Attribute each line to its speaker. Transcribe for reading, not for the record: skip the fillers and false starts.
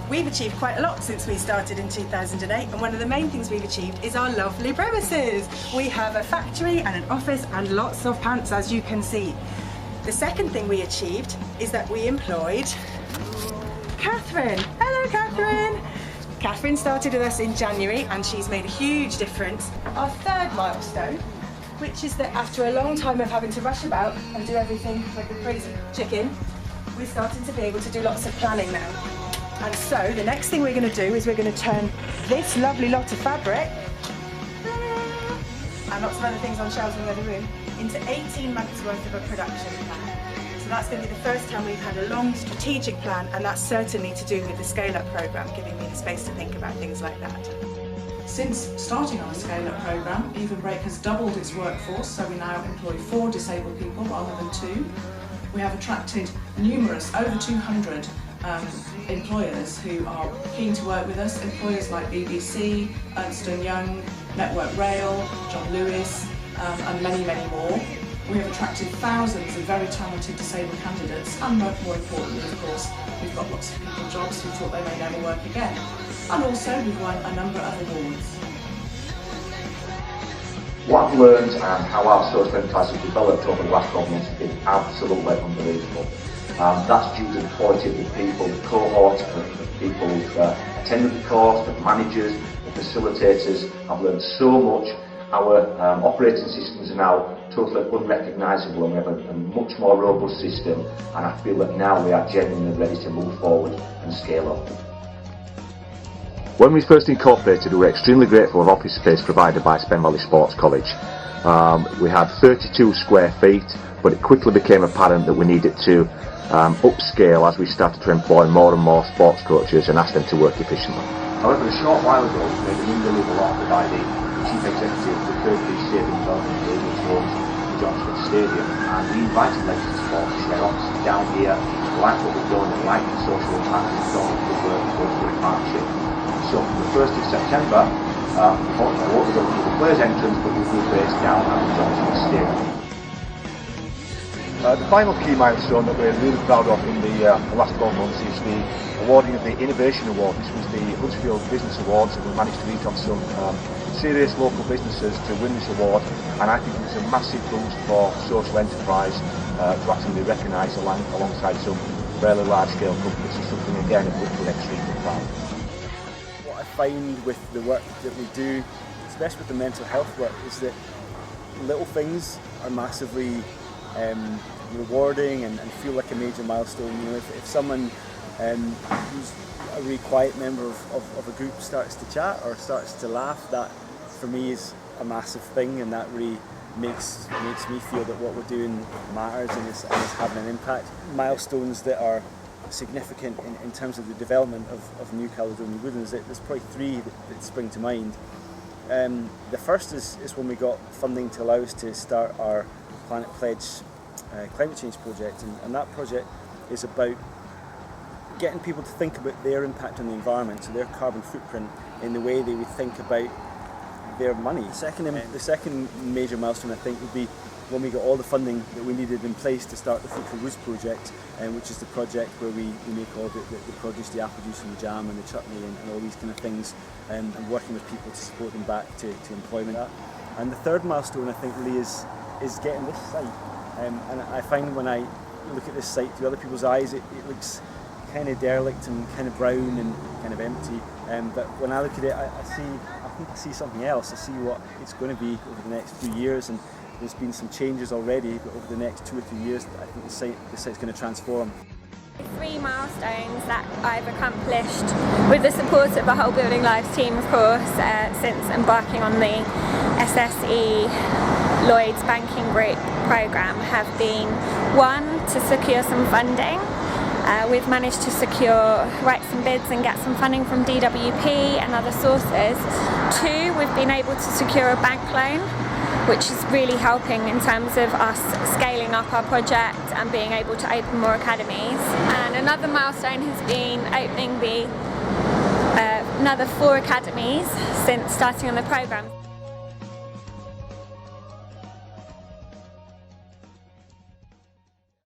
Speaker 1: We've achieved quite a lot since we started in 2008, and one of the main things we've achieved is our lovely premises. We have a factory and an office and lots of pants, as you can see. The second thing we achieved is that we employed Catherine. Hello, Catherine. Catherine started with us in January and she's made a huge difference. Our third milestone, which is that after a long time of having to rush about and do everything like a crazy chicken, we're starting to be able to do lots of planning now. And so the next thing we're going to do is we're going to turn this lovely lot of fabric and lots of other things on shelves in the other room into 18 months worth of a production plan. So that's going to be the first time we've had a long strategic plan, and that's certainly to do with the scale-up programme, giving me the space to think about things like that.
Speaker 2: Since starting on the scale-up programme, Even Break has doubled its workforce, so we now employ 4 disabled people rather than 2. We have attracted numerous, over 200 employers who are keen to work with us, employers like BBC, Ernst & Young, Network Rail, John Lewis, and many, many more. We have attracted thousands of very talented disabled candidates, and more importantly, of course, we've got lots of people jobs who thought they may never work again. And also we've won a number of awards.
Speaker 3: What I've learned and how our social enterprise has developed over the last 12 months has been absolutely unbelievable. That's due to the quality of the people, the cohort of people who've attended the course, the managers, the facilitators. I've learned so much. Our operating systems are now totally unrecognisable, and we have a much more robust system, and I feel that now we are genuinely ready to move forward and scale up. When we first incorporated, we were extremely grateful of office space provided by Spen Valley Sports College. We had 32 square feet, but it quickly became apparent that we needed to upscale as we started to employ more and more sports coaches and ask them to work efficiently. However, a short while ago we made an unbelievable offer by the Chief Executive of the Third Stadium Development Group, which owns the Johnston Stadium, and we invited Leicester Sport to share offices down here, like what we've done, and like the social impact and so on, the work for the partnership. So from the 1st of September, unfortunately I won't be going to the players' entrance, but we'll be based down at the Johnston Stadium. The final key milestone that we're really proud of in the last 12 months is the awarding of the Innovation Award. This was the Huddersfield Business Awards, and we managed to reach on some serious local businesses to win this award, and I think it's a massive boost for social enterprise to actually be recognised alongside some fairly large-scale companies. It's something, again, of which we're extremely proud.
Speaker 4: What I find with the work that we do, especially with the mental health work, is that little things are massively rewarding and feel like a major milestone. You know, if someone who's a really quiet member of a group starts to chat or starts to laugh, that for me is a massive thing, and that really makes me feel that what we're doing matters and is having an impact. Milestones that are significant in terms of the development of New Caledonian Woodlands, there's probably 3 that spring to mind. The first is when we got funding to allow us to start our Planet Pledge climate change project, and that project is about getting people to think about their impact on the environment, so their carbon footprint, in the way they would think about their money. The second major milestone, I think, would be when we got all the funding that we needed in place to start the Fruitful Woods project, which is the project where we make all the produce, the apple juice and the jam and the chutney and all these kind of things, and working with people to support them back to employment. And the third milestone, I think, really is getting this site. And I find when I look at this site through other people's eyes, it looks kind of derelict and kind of brown and kind of empty. But when I look at it, I think I see something else. I see what it's going to be over the next few years, and there's been some changes already, but over the next 2 or 3 years, I think the site's going to transform.
Speaker 5: 3 milestones that I've accomplished with the support of the whole Building Lives team, of course, since embarking on the SSE Lloyds Banking Group programme have been: 1, to secure some funding. We've managed to write some bids and get some funding from DWP and other sources. 2, we've been able to secure a bank loan, which is really helping in terms of us scaling up our project and being able to open more academies. And another milestone has been opening another 4 academies since starting on the programme.